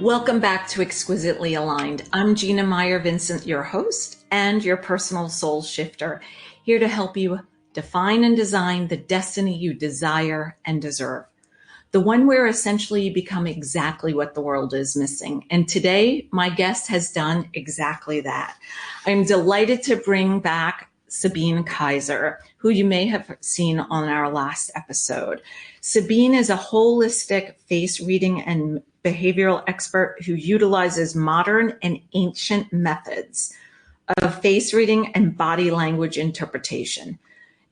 Welcome back to Exquisitely Aligned. I'm Gina Meyer-Vincent, your host and your personal soul shifter, here to help you define and design the destiny you desire and deserve. The one where essentially you become exactly what the world is missing. And today, my guest has done exactly that. I'm delighted to bring back Sabine Kaiser, who you may have seen on our last episode. Sabine is a holistic face reading and behavioral expert who utilizes modern and ancient methods of face reading and body language interpretation.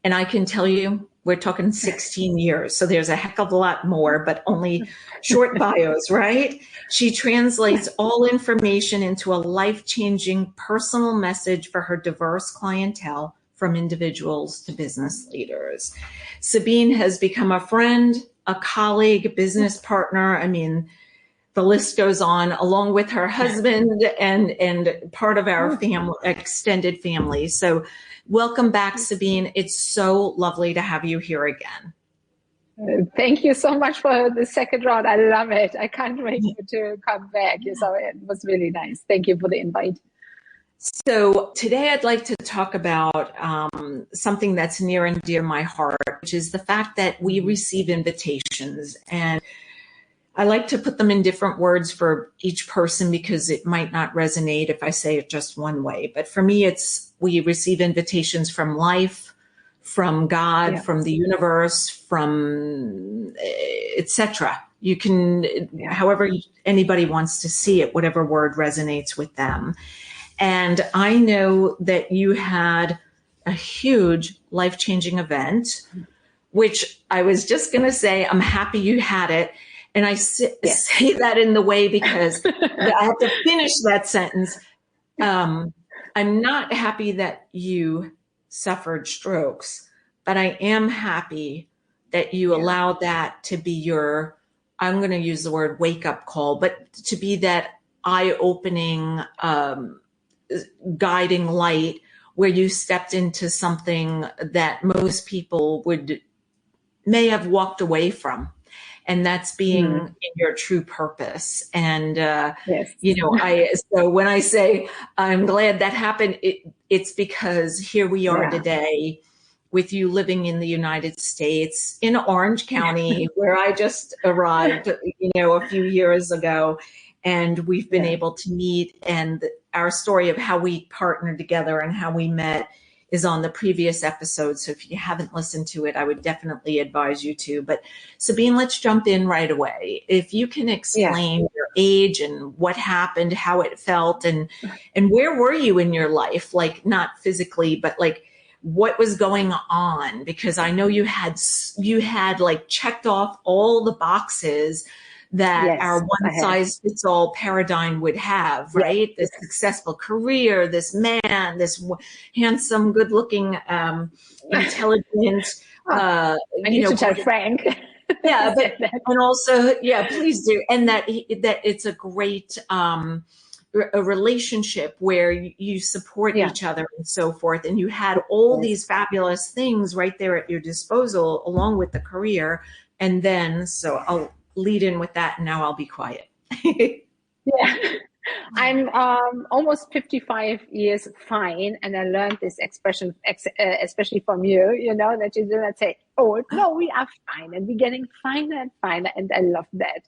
And I can tell you, we're talking 16 years, so there's a heck of a lot more, but only short bios, right? She translates all information into a life-changing personal message for her diverse clientele, from individuals to business leaders. Sabine has become a friend, a colleague, business partner. I mean, the list goes on, along with her husband and part of our family, extended family. So welcome back, Sabine. It's so lovely to have you here again. Thank you so much for the second round. I love it. I can't wait to come back. So it was really nice. Thank you for the invite. So today I'd like to talk about something that's near and dear to my heart, which is the fact that we receive invitations. And I like to put them in different words for each person because it might not resonate if I say it just one way. But for me, it's we receive invitations from life, from God, from the universe, from etc. You can, however anybody wants to see it, whatever word resonates with them. And I know that you had a huge life-changing event, which I was just going to say, I'm happy you had it. And I say that in the way because I have to finish that sentence. I'm not happy that you suffered strokes, but I am happy that you allowed that to be your, I'm going to use the word wake up call, but to be that eye-opening, guiding light where you stepped into something that most people may have walked away from. And that's being in your true purpose. And, you know, so when I say I'm glad that happened, it's because here we are today with you living in the United States in Orange County, where I just arrived, you know, a few years ago. And we've been able to meet, and our story of how we partnered together and how we met is on the previous episode. So if you haven't listened to it, I would definitely advise you to. But Sabine, let's jump in right away. If you can explain your age and what happened, how it felt, and where were you in your life? Like not physically, but like what was going on? Because I know you had like checked off all the boxes that our one-size-fits-all paradigm would have, right? This successful career, this man, this handsome, good-looking, intelligent. I need to tell Frank. But and also, please do, and that it's a great a relationship where you support each other and so forth, and you had all these fabulous things right there at your disposal, along with the career, and then I'll lead in with that, and now I'll be quiet. I'm almost 55 years fine, and I learned this expression, especially from you, you know, that you do not say, oh, no, we are fine, and we're getting finer and finer, and I love that.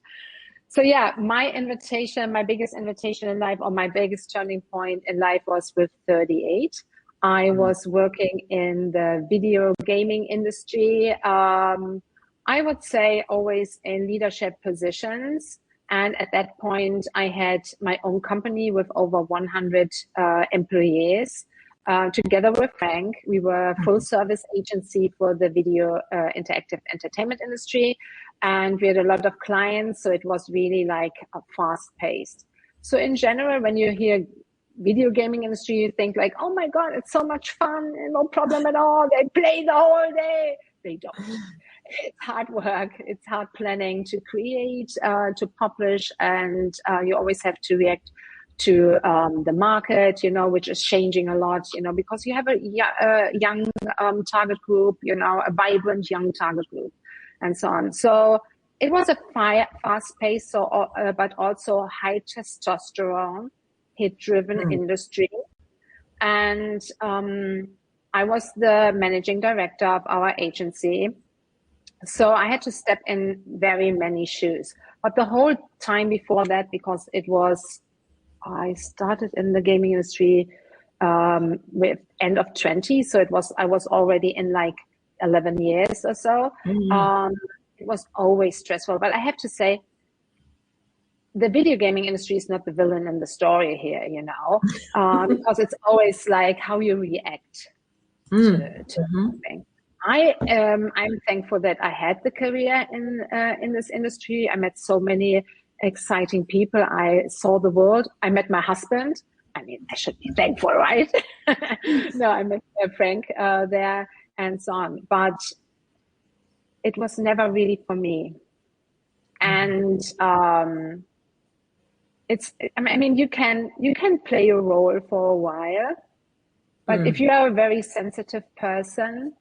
So my invitation, my biggest invitation in life, or my biggest turning point in life was with 38. I was working in the video gaming industry, I would say always in leadership positions. And at that point, I had my own company with over 100 employees. Together with Frank, we were a full service agency for the video interactive entertainment industry. And we had a lot of clients. So it was really like a fast paced. So in general, when you hear video gaming industry, you think like, oh my God, it's so much fun and no problem at all. They play the whole day. They don't. It's hard work. It's hard planning to create, to publish, and you always have to react to the market, you know, which is changing a lot, you know, because you have a young target group, you know, a vibrant young target group, and so on. So it was a fast pace, but also high testosterone, hit-driven industry. And I was the managing director of our agency. So I had to step in very many shoes. But the whole time before that, because I started in the gaming industry with end of 20. So I was already in like 11 years or so. It was always stressful. But I have to say, the video gaming industry is not the villain in the story here, because it's always like how you react to something. I'm thankful that I had the career in this industry. I met so many exciting people. I saw the world. I met my husband. I mean, I should be thankful, right? No, I met Frank there and so on. But it was never really for me. And I mean, you can play your role for a while, but if you are a very sensitive person,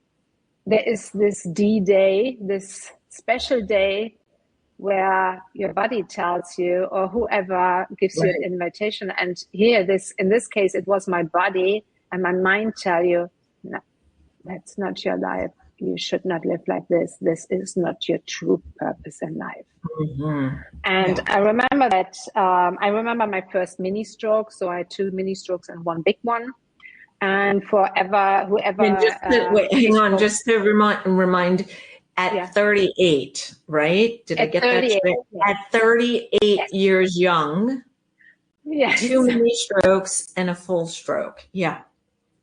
there is this D-Day, this special day where your body tells you, or whoever gives you an invitation. And here, in this case, it was my body and my mind tell you, no, that's not your life. You should not live like this. This is not your true purpose in life. And I remember that, I remember my first mini stroke. So I had 2 mini strokes and 1 big one. And forever, whoever. And hang on, just to remind, at 38, right? Did I get that straight? At 38 years young, 2 mini strokes and a full stroke. Yeah.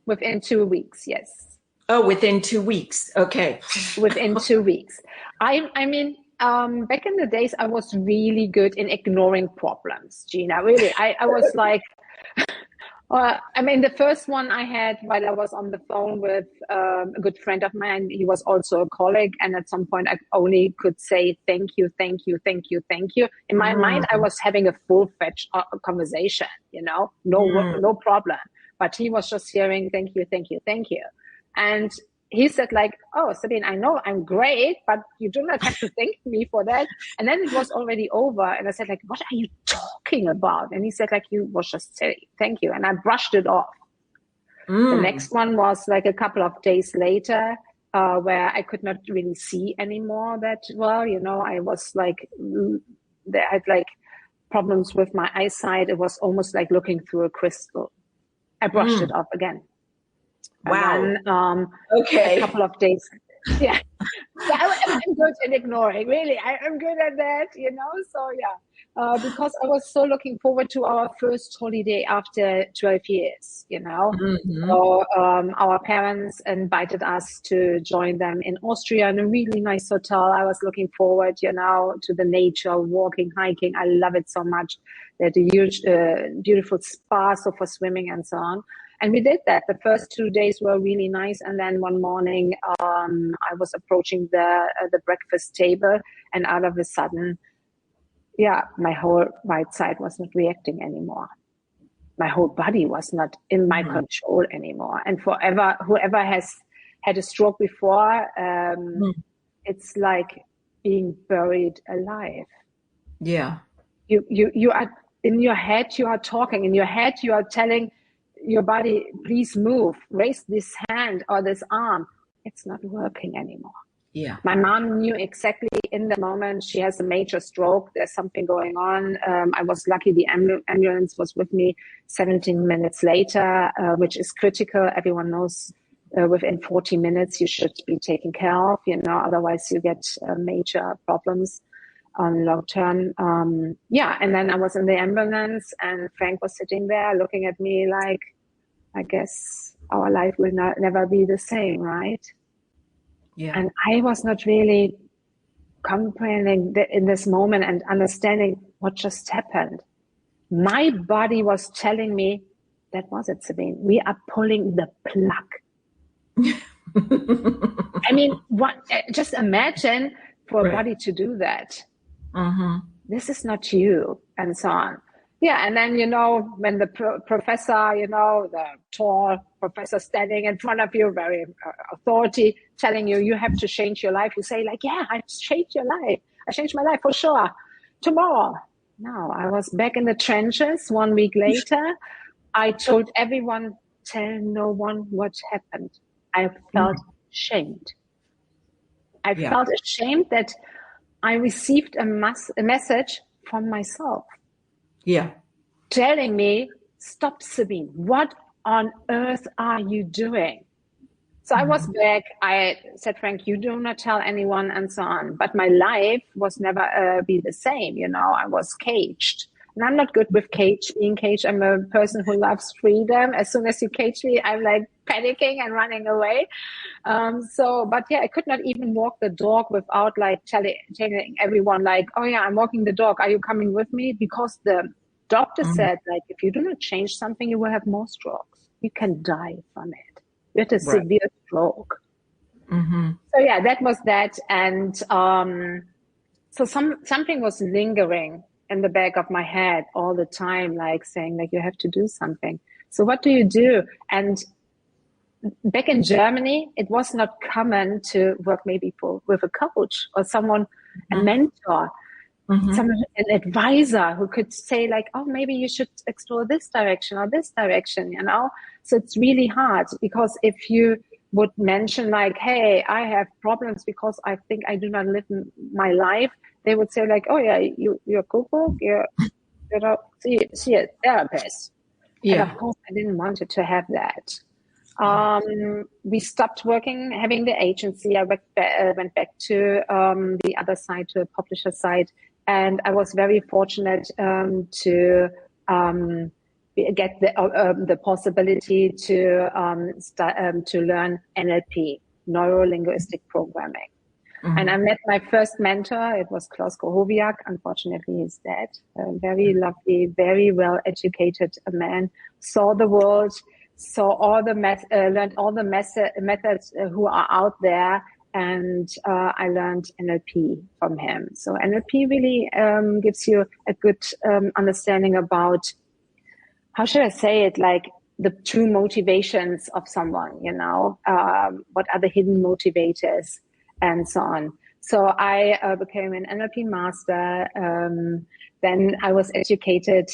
Within 2 weeks, yes. Oh, within 2 weeks. Okay. Within 2 weeks. I mean, back in the days, I was really good in ignoring problems, Gina. Really, I was like, I mean, the first one I had while I was on the phone with a good friend of mine, he was also a colleague. And at some point, I only could say, thank you, thank you, thank you, thank you. In my mind, I was having a full-fledged conversation, no problem. But he was just hearing, thank you, thank you, thank you. And he said like, oh, Sabine, I know I'm great, but you do not have to thank me for that. And then it was already over. And I said like, what are you talking about? And he said like, you was just saying thank you. And I brushed it off. The next one was like a couple of days later, where I could not really see anymore that well. I was like, I had like problems with my eyesight. It was almost like looking through a crystal. I brushed it off again. Wow. And then, a couple of days. Yeah. I'm good at ignoring. Really, I'm good at that. So yeah, because I was so looking forward to our first holiday after 12 years. So our parents invited us to join them in Austria in a really nice hotel. I was looking forward, to the nature, walking, hiking. I love it so much. They had a huge, beautiful spa, so for swimming and so on. And we did that. The first 2 days were really nice. And then one morning, I was approaching the breakfast table, and out of a sudden, my whole right side was not reacting anymore. My whole body was not in my control anymore. And whoever has had a stroke before, it's like being buried alive. Yeah. You are in your head. You are talking in your head. You are telling your body, please move, raise this hand or this arm. It's not working anymore. Yeah. My mom knew exactly in the moment she has a major stroke. There's something going on. I was lucky the ambulance was with me 17 minutes later, which is critical. Everyone knows within 40 minutes you should be taken care of, otherwise you get major problems on long term. And then I was in the ambulance and Frank was sitting there looking at me like, I guess our life will never be the same, right? Yeah. And I was not really comprehending in this moment and understanding what just happened. My body was telling me, that was it, Sabine. We are pulling the plug. I mean, just imagine for a body to do that. This is not you, and so on. Yeah, and then, when the professor, the tall professor standing in front of you, very authority, telling you, you have to change your life. You say like, yeah, I've changed your life. I changed my life for sure. Tomorrow. No, I was back in the trenches 1 week later. I told everyone, tell no one what happened. I felt shamed. I felt ashamed that I received a message from myself. Yeah. Telling me, stop, Sabine. What on earth are you doing? So I was back. I said, Frank, you do not tell anyone and so on. But my life was never be the same. You know, I was caged. And I'm not good with being caged. I'm a person who loves freedom. As soon as you cage me, I'm like panicking and running away. But yeah, I could not even walk the dog without like telling everyone like, oh yeah, I'm walking the dog. Are you coming with me? Because the doctor said like, if you do not change something, you will have more strokes. You can die from it. You had a severe stroke. So yeah, that was that. And so something was lingering in the back of my head all the time, like saying like, you have to do something. So what do you do? And back in Germany, it was not common to work maybe with a coach or someone, a mentor, someone, an advisor who could say like, oh, maybe you should explore this direction or this direction, you know? So it's really hard because if you would mention like, hey, I have problems because I think I do not live my life, they would say like, oh yeah, you're cuckoo, you know, see a therapist. Yeah. And of course I didn't want to have that. We stopped working, having the agency. I went back to the other side, to a publisher side, and I was very fortunate to get the possibility to learn NLP, neuro linguistic programming. And I met my first mentor. It was Klaus Grohowiak. Unfortunately, he's dead. A very lovely, very well educated man. Saw the world. Saw all the learned all the methods who are out there, and I learned NLP from him. So NLP really gives you a good understanding about, how should I say it, like the true motivations of someone, you know, what are the hidden motivators and so on. So I became an NLP master. Then I was educated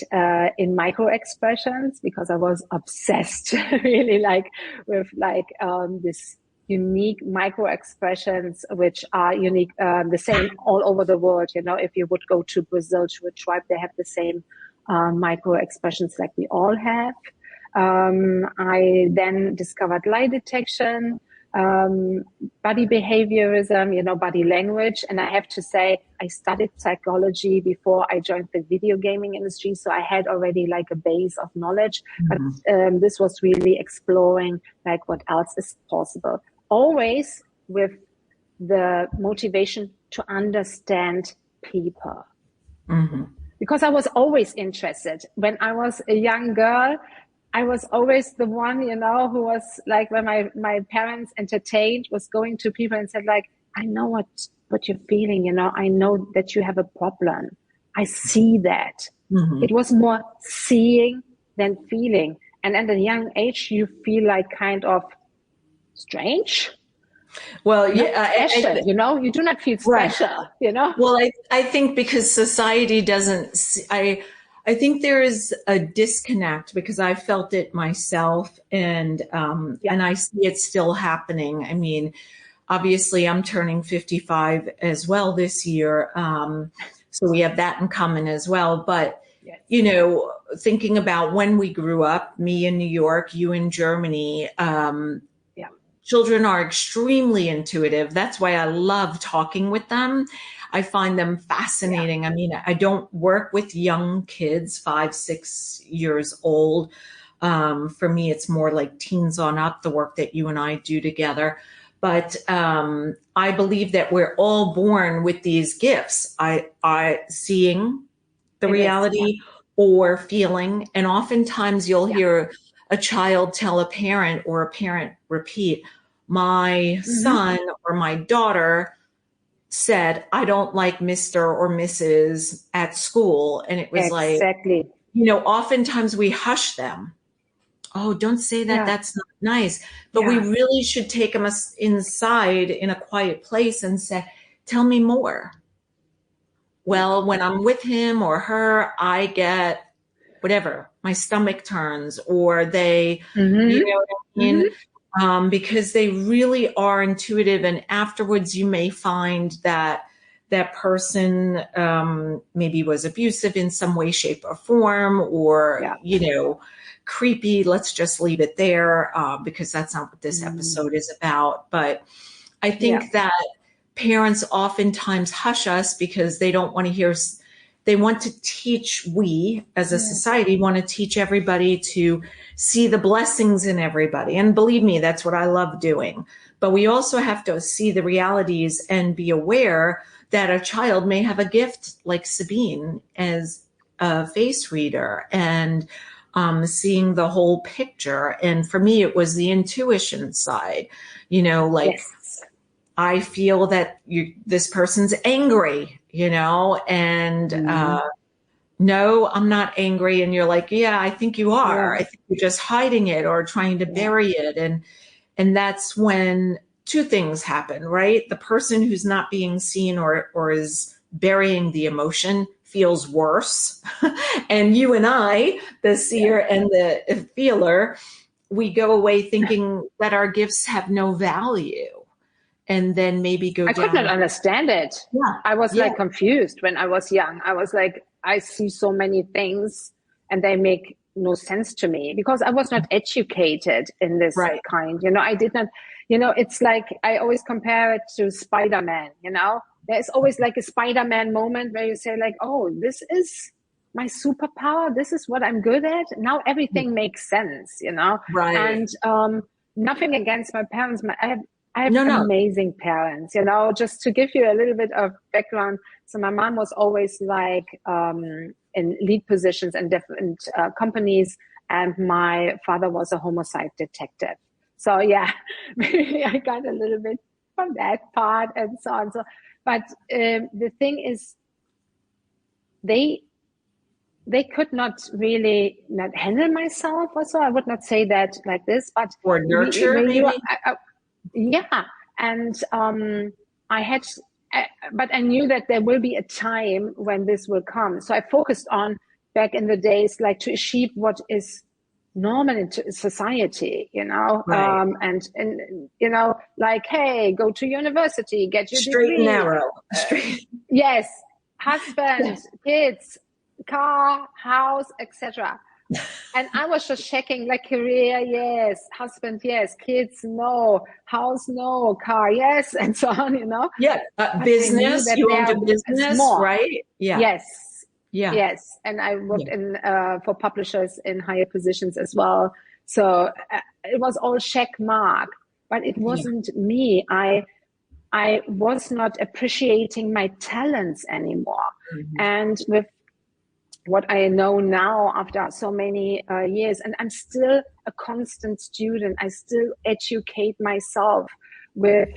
in micro expressions because I was obsessed really with this unique micro expressions, which are unique, the same all over the world. You know, if you would go to Brazil to a tribe, they have the same micro expressions like we all have. I then discovered lie detection, body behaviorism, you know, body language. And I have to say, I studied psychology before I joined the video gaming industry. So I had already like a base of knowledge, but this was really exploring like what else is possible. Always with the motivation to understand people. Because I was always interested. When I was a young girl, I was always the one, you know, who was like, when my parents entertained, was going to people and said like, I know what you're feeling, you know, I know that you have a problem. I see that. It was more seeing than feeling. And at a young age, you feel like kind of strange. Well, yeah, you know, you do not feel special, you know? Well, I think because society doesn't, I think there is a disconnect because I felt it myself, and I see it still happening. I mean, obviously I'm turning 55 as well this year. So we have that in common as well. But, you know, thinking about when we grew up, me in New York, you in Germany, children are extremely intuitive. That's why I love talking with them. I find them fascinating. I mean, I don't work with young kids, 5, 6 years old. For me, it's more like teens on up, the work that you and I do together. But I believe that we're all born with these gifts. I seeing the reality or feeling. And oftentimes you'll hear a child tell a parent or a parent repeat, my son or my daughter said, I don't like Mr. or Mrs. at school. And it was like, you know, oftentimes we hush them. Oh, don't say that. That's not nice. But we really should take them inside in a quiet place and say, tell me more. well, when I'm with him or her, I get whatever, my stomach turns, or they, you know what I mean? Because they really are intuitive. And afterwards, you may find that that person maybe was abusive in some way, shape, or form, or, Yeah. you know, creepy. Let's just leave it there because that's not what this episode is about. But I think that parents oftentimes hush us because they don't want to hear. They want to teach, we as a society want to teach everybody to see the blessings in everybody. And believe me, that's what I love doing. But we also have to see the realities and be aware that a child may have a gift like Sabine as a face reader, and seeing the whole picture. And for me, it was the intuition side, you know, like, I feel that this person's angry, you know, and no, I'm not angry. And you're like, yeah, I think you are. I think you're just hiding it or trying to bury it. And that's when two things happen, right? The person who's not being seen or is burying the emotion feels worse. And you and I, the seer and the feeler, we go away thinking that our gifts have no value. And then maybe go I down. could not understand it. I was like confused when I was young. I was like, I see so many things and they make no sense to me because I was not educated in this kind. You know, I did not, you know, it's like, I always compare it to Spider-Man, you know, there's always like a Spider-Man moment where you say like, oh, this is my superpower. This is what I'm good at. Now everything makes sense, you know? And nothing against my parents. I have amazing parents, you know, just to give you a little bit of background. So my mom was always like in lead positions in different companies, and my father was a homicide detective. So yeah, maybe I got a little bit from that part and so on. So, but the thing is, they could not really not handle myself or so. I would not say that like this, but or nurture maybe. Yeah. And but I knew that there will be a time when this will come. So I focused on back in the days, like to achieve what is normal in society, you know, and, you know, like, hey, go to university, get your straight degree. and narrow. Straight. Yes. Husband, kids, car, house, etc. And I was just checking like career, yes, husband, yes, kids, no, house, no, car, yes, and so on, you know. Yeah, business, you owned a business, right? Yeah. Yes. Yeah. Yes. And I worked in for publishers in higher positions as well. So it was all check mark, but it wasn't me. I was not appreciating my talents anymore. And with what I know now after so many years, and I'm still a constant student. I still educate myself with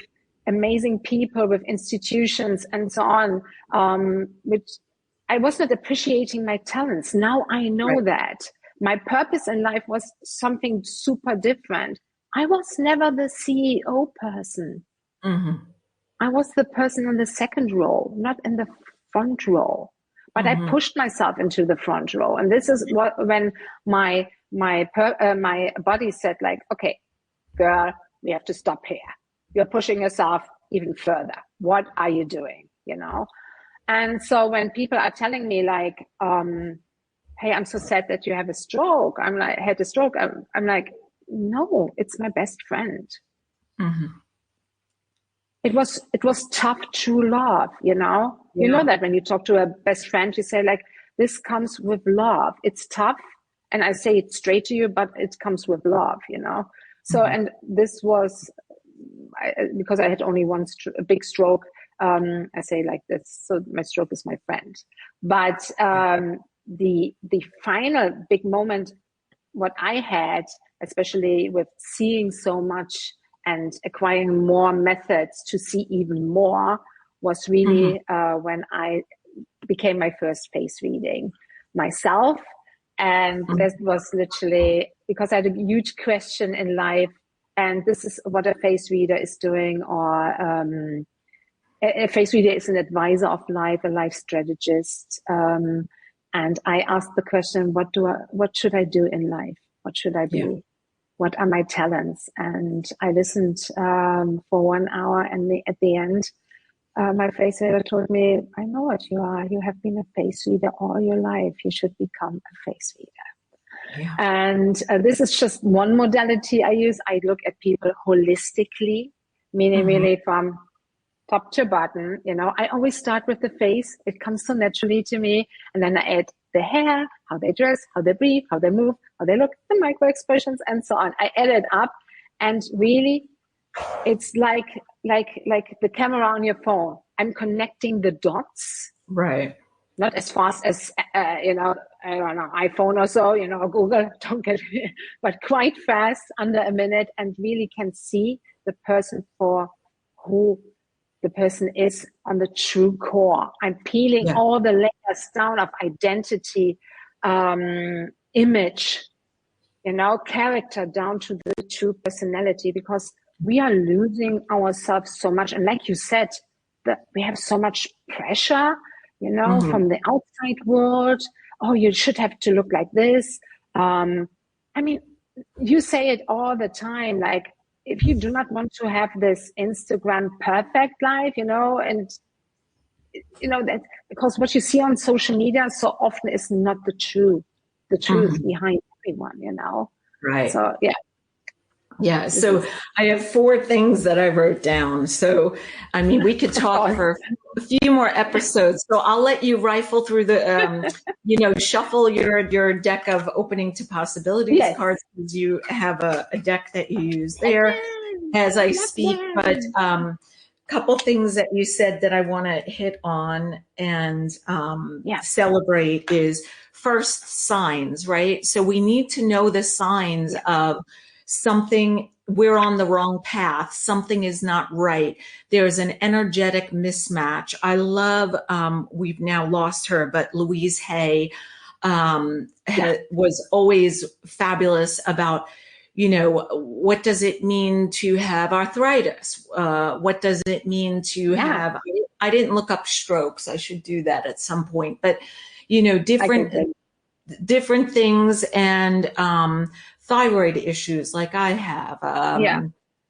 amazing people, with institutions and so on, which I was not appreciating my talents. Now I know that my purpose in life was something super different. I was never the CEO person. I was the person in the second row, not in the front row. But I pushed myself into the front row, and this is when my body said, like, okay, girl, we have to stop here. You're pushing yourself even further. What are you doing? You know. And so when people are telling me like, hey, I'm so sad that you have a stroke. Had a stroke. I'm like, no, it's my best friend. It was tough, true love, you know. You know that when you talk to a best friend, you say like, this comes with love. It's tough, and I say it straight to you, but it comes with love, you know. So, and this was because I had only one big stroke. I say like this, so my stroke is my friend. But the final big moment, what I had, especially with seeing so much and acquiring more methods to see even more, was really when I became my first face reading myself. And that was literally because I had a huge question in life, and this is what a face reader is doing, or A face reader is an advisor of life, a life strategist. And I asked the question, what should I do in life? What should I Yeah. be? What are my talents? And I listened for 1 hour, and at the end, my face reader told me, I know what you are. You have been a face reader all your life. You should become a face reader. Yeah. And this is just one modality I use. I look at people holistically, meaning really from top to bottom. I always start with the face. It comes so naturally to me. And then I add the hair, how they dress, how they breathe, how they move, how they look, the micro expressions, and so on. I add it up, and really, it's like the camera on your phone. I'm connecting the dots. Right. Not as fast as, I don't know, iPhone or so, or Google, don't get me, but quite fast, under a minute, and really can see the person for who the person is on the true core. I'm peeling all the layers down of identity, image, character, down to the true personality, because we are losing ourselves so much. And like you said, that we have so much pressure, from the outside world. Oh, you should have to look like this. I mean, you say it all the time, like, if you do not want to have this Instagram perfect life, and that, because what you see on social media so often is not the truth behind everyone, Right. So yeah. Yeah. So I have 4 things that I wrote down. So, I mean, we could talk for a few more episodes. So I'll let you rifle through the, shuffle your deck of opening to possibilities cards, because you have a deck that you use there as I speak. But couple things that you said that I want to hit on and celebrate is first, signs, right? So we need to know the signs of something, we're on the wrong path, something is not right, there's an energetic mismatch. I love, we've now lost her, but Louise Hay was always fabulous about, what does it mean to have arthritis? What does it mean to have, I didn't look up strokes, I should do that at some point, but different things, and thyroid issues like I have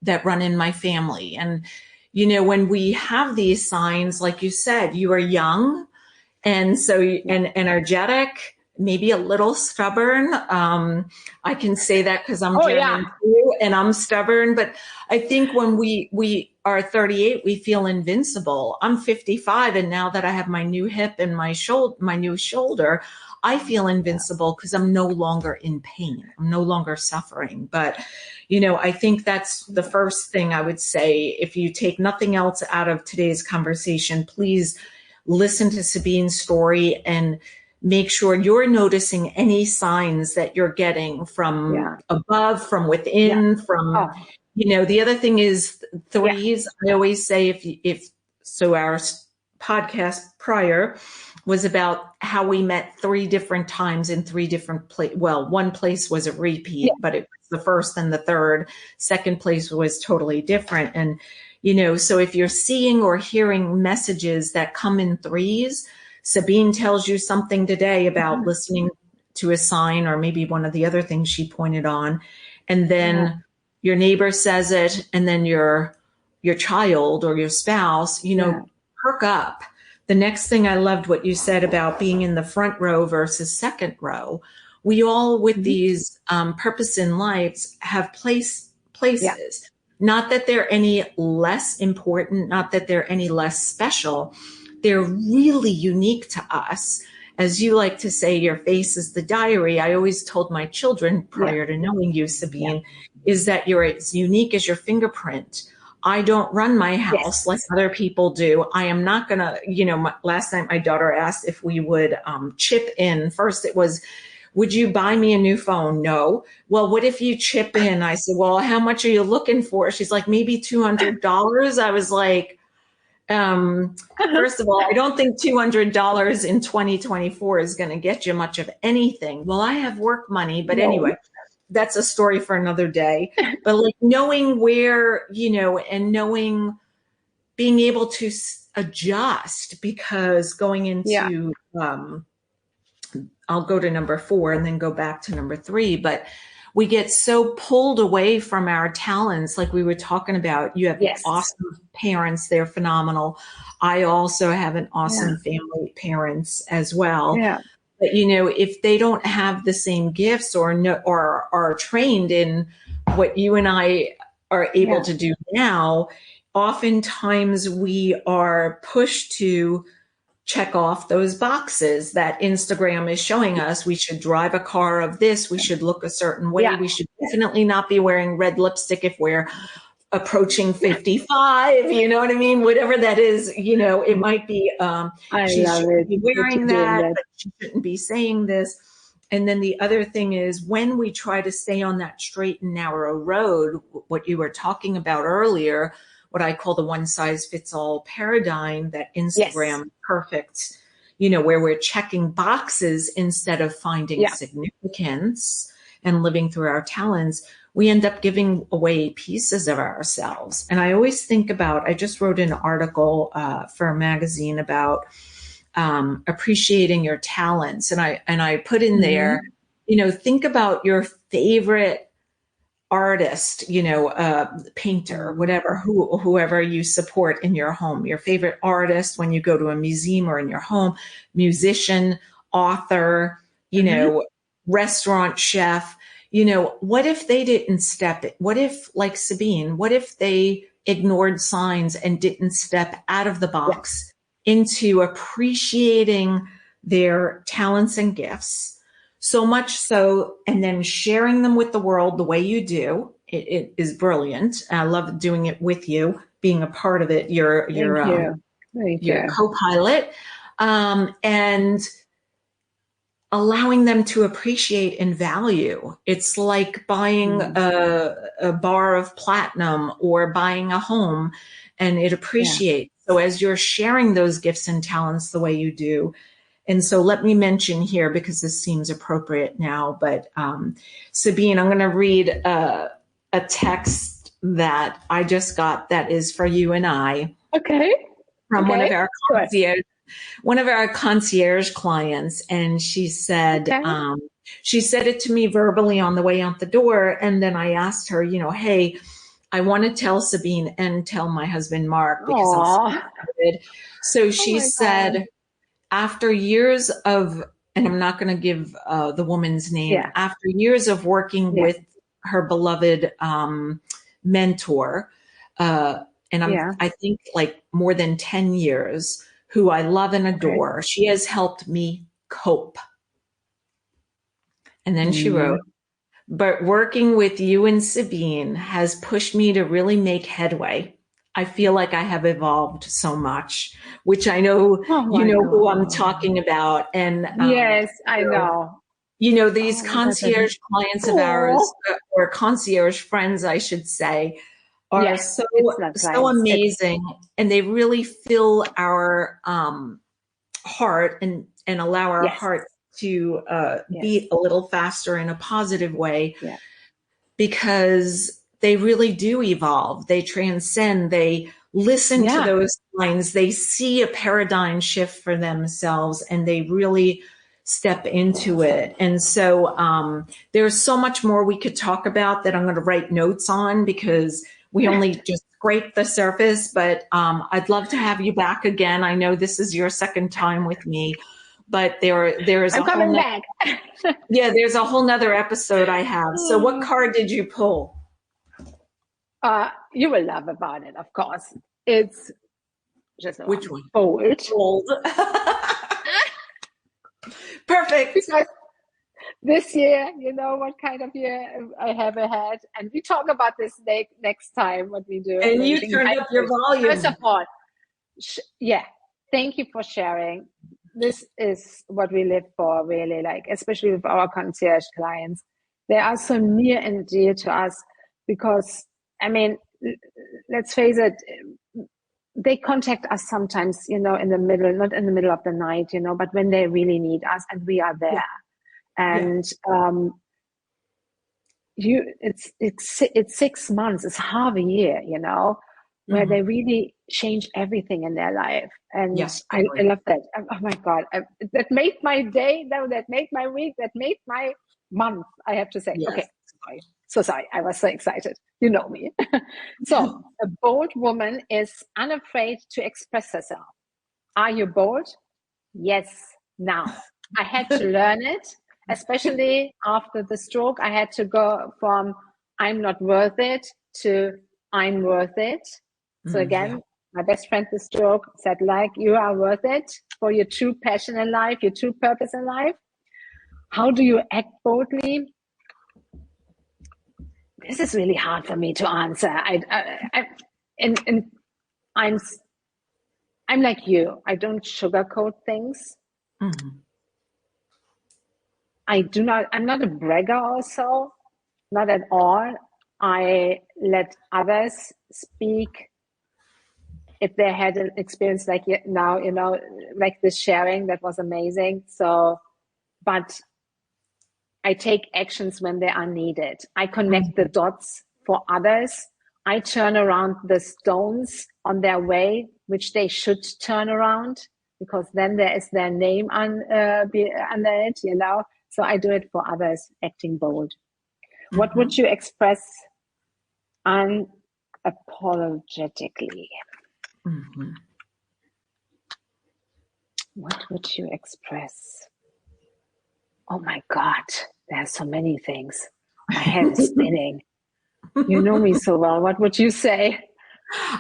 that run in my family. And, when we have these signs, like you said, you are young, and so and energetic, maybe a little stubborn. I can say that because I'm German too, and I'm stubborn. But I think when we are 38, we feel invincible. I'm 55, and now that I have my new hip and my new shoulder, I feel invincible because I'm no longer in pain. I'm no longer suffering. But, I think that's the first thing I would say. If you take nothing else out of today's conversation, please listen to Sabine's story and make sure you're noticing any signs that you're getting from above, from within, from, the other thing is threes. I always say if our podcast prior was about how we met 3 different times in 3 different places. Well, one place was a repeat, but it was the first and the third. Second place was totally different. And, so if you're seeing or hearing messages that come in 3s, Sabine tells you something today about listening to a sign, or maybe one of the other things she pointed on, and then your neighbor says it, and then your child or your spouse, perk up. The next thing, I loved what you said about being in the front row versus second row. We all, with these purpose in lives, have places. Not that they're any less important, not that they're any less special. They're really unique to us. As you like to say, your face is the diary. I always told my children prior to knowing you, Sabine, is that you're as unique as your fingerprint. I don't run my house like other people do. I am not going to, last night my daughter asked if we would chip in. First it was, would you buy me a new phone? No. Well, what if you chip in? I said, well, how much are you looking for? She's like, maybe $200. I was like, first of all, I don't think $200 in 2024 is going to get you much of anything. Well, I have work money, but anyway, that's a story for another day. But like knowing where, and knowing, being able to adjust, because going into, I'll go to number 4 and then go back to number 3, but we get so pulled away from our talents. Like we were talking about, you have awesome parents. They're phenomenal. I also have an awesome family, parents as well. Yeah. But, you know, if they don't have the same gifts or are trained in what you and I are able to do now, oftentimes we are pushed to check off those boxes that Instagram is showing us. We should drive a car of this. We should look a certain way. We should definitely not be wearing red lipstick if we're approaching 55. You know what I mean? Whatever that is, you know, it might be, she shouldn't be wearing that, but she shouldn't be saying this. And then the other thing is, when we try to stay on that straight and narrow road, what you were talking about earlier, what I call the one size fits all paradigm, that Instagram perfect, you know, where we're checking boxes instead of finding significance and living through our talents, we end up giving away pieces of ourselves. And I always think about, I just wrote an article for a magazine about appreciating your talents. And I put in there, you know, think about your favorite artist, you know, painter, whatever, whoever you support in your home, your favorite artist when you go to a museum or in your home, musician, author, you know, restaurant chef. You know, what if they didn't step it? What if, like Sabine, what if they ignored signs and didn't step out of the box into appreciating their talents and gifts? So much so, and then sharing them with the world the way you do. It is brilliant. I love doing it with you, being a part of it. You're co-pilot, and allowing them to appreciate and value. It's like buying a bar of platinum or buying a home, and it appreciates. So as you're sharing those gifts and talents the way you do. And so let me mention here, because this seems appropriate now, but Sabine, I'm going to read a text that I just got that is for you and I. Okay. From one of our concierge clients. And she said, she said it to me verbally on the way out the door. And then I asked her, you know, hey, I want to tell Sabine and tell my husband, Mark, because I'm so excited. So she said, after years of, and I'm not going to give the woman's name, after years of working with her beloved mentor, and I think like more than 10 years, who I love and adore, she has helped me cope. And then she wrote, but working with you and Sabine has pushed me to really make headway. I feel like I have evolved so much, which I know, you know who I'm talking about. And yes, I know. You know, these concierge clients of ours, or concierge friends, I should say, are so amazing. And they really fill our heart and allow our heart to beat a little faster in a positive way, because they really do evolve. They transcend. They listen to those signs. They see a paradigm shift for themselves, and they really step into it. And so there's so much more we could talk about that I'm going to write notes on, because we only just scraped the surface. But I'd love to have you back again. I know this is your second time with me, but there's I'm coming back. there's a whole nother episode I have. So what card did you pull? You will laugh about it, of course. It's just which one? Bold. Perfect. Because this year, you know what kind of year I have ahead, and we talk about this next time, what we do. And you turned up your volume. First of all, thank you for sharing. This is what we live for, really, like, especially with our concierge clients. They are so near and dear to us because, I mean, let's face it, they contact us sometimes, you know, not in the middle of the night, you know, but when they really need us, and we are there. And it's 6 months, it's half a year, you know. where they really change everything in their life. And Yes, I love that. Oh my God. That made my day. No, that made my week. That made my month, I have to say. yes. Okay. Sorry. So sorry. I was so excited. You know me. So a bold woman is unafraid to express herself. Are you bold? Yes. Now, I had to learn it, especially after the stroke. I had to go from I'm not worth it to I'm worth it. So again, my best friend, the stroke, said like, you are worth it for your true passion in life, your true purpose in life. How do you act boldly? This is really hard for me to answer. I'm like you. I don't sugarcoat things. I'm not a bragger also, not at all. I let others speak if they had an experience like now, like this sharing, that was amazing. So, but I take actions when they are needed. I connect the dots for others. I turn around the stones on their way, which they should turn around, because then there is their name under it, So I do it for others, acting bold. What would you express unapologetically? What would you express? Oh my God, there are so many things. My head is spinning. You know me so well. What would you say?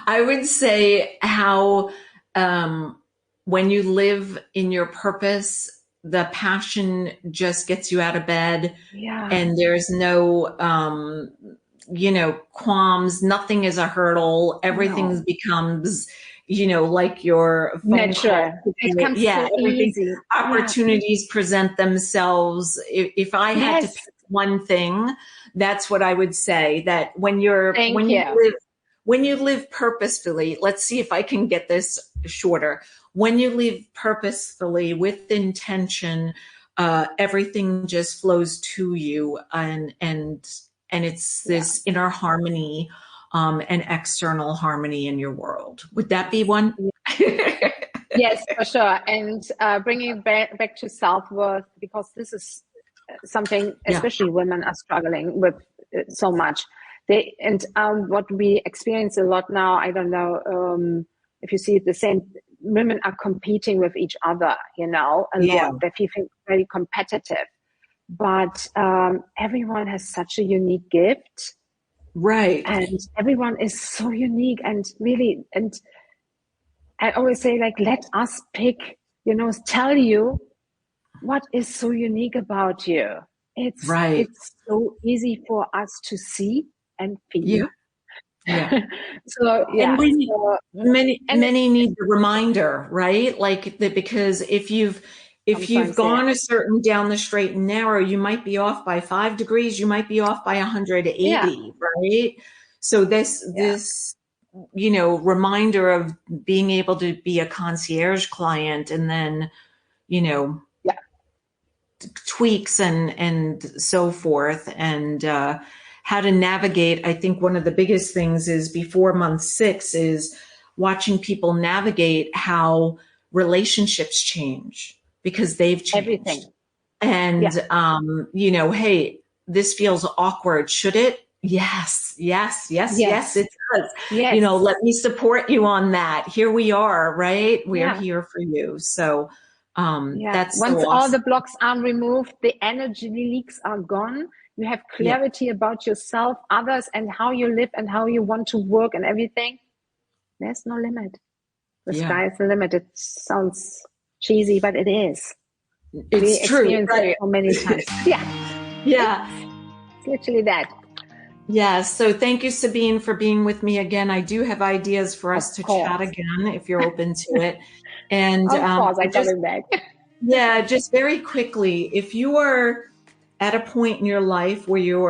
I would say how when you live in your purpose, the passion just gets you out of bed, and there's no qualms. Nothing is a hurdle. Everything becomes like your phone call. It comes so easy. Opportunities present themselves. If I had to pick one thing, that's what I would say. That when you live purposefully, let's see if I can get this shorter. When you live purposefully with intention, everything just flows to you, and it's this inner harmony, and external harmony in your world. Would that be one? Yes, for sure. And bringing back to self-worth, because this is something, especially women are struggling with so much. What we experience a lot now, I don't know if you see it the same, women are competing with each other, a lot. They feel very competitive. But everyone has such a unique gift. Right. And everyone is so unique, and really, and I always say, like, let us pick, tell you what is so unique about you. It's so easy for us to see and feel. Yeah. So and many need the reminder, right? Like that, because if you've gone a certain down the straight and narrow, you might be off by 5 degrees, you might be off by 180, right? So this reminder of being able to be a concierge client, and then tweaks and so forth, and how to navigate. I think one of the biggest things is before month 6 is watching people navigate how relationships change, because they've changed. Everything. And, hey, this feels awkward. Should it? Yes, it does. Yes. Let me support you on that. Here we are, right? We are here for you. So that's once so awesome. All the blocks are removed, the energy leaks are gone. You have clarity about yourself, others, and how you live and how you want to work and everything. There's no limit. The sky is the limit. It sounds cheesy, but it is. It's true. It so many times. It's literally that. Yeah. So thank you, Sabine, for being with me again. I do have ideas for us to chat again if you're open to it. And of course, I got it back. Just very quickly, if you are at a point in your life where you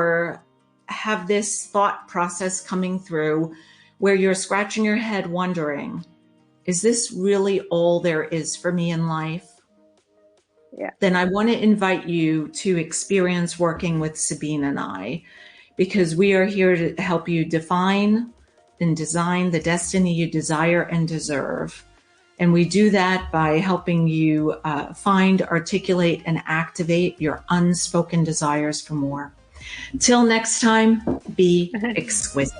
have this thought process coming through, where you're scratching your head wondering, is this really all there is for me in life? Then I want to invite you to experience working with Sabine and I, because we are here to help you define, and design the destiny you desire and deserve. And we do that by helping you find, articulate, and activate your unspoken desires for more. Till next time, be exquisite.